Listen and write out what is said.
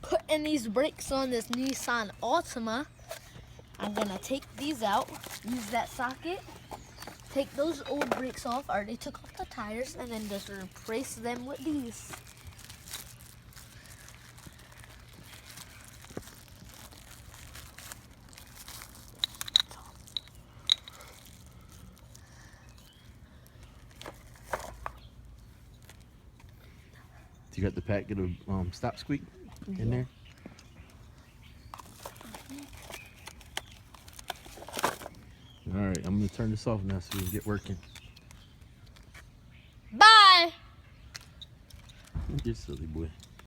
putting these brakes on this Nissan Altima. I'm gonna take these out, use that socket, take those old brakes off. I already took off the tires, and then just replace them with these. You got the packet of stop squeak in there? All right, I'm gonna turn this off now so we can get working. Bye! You're silly boy.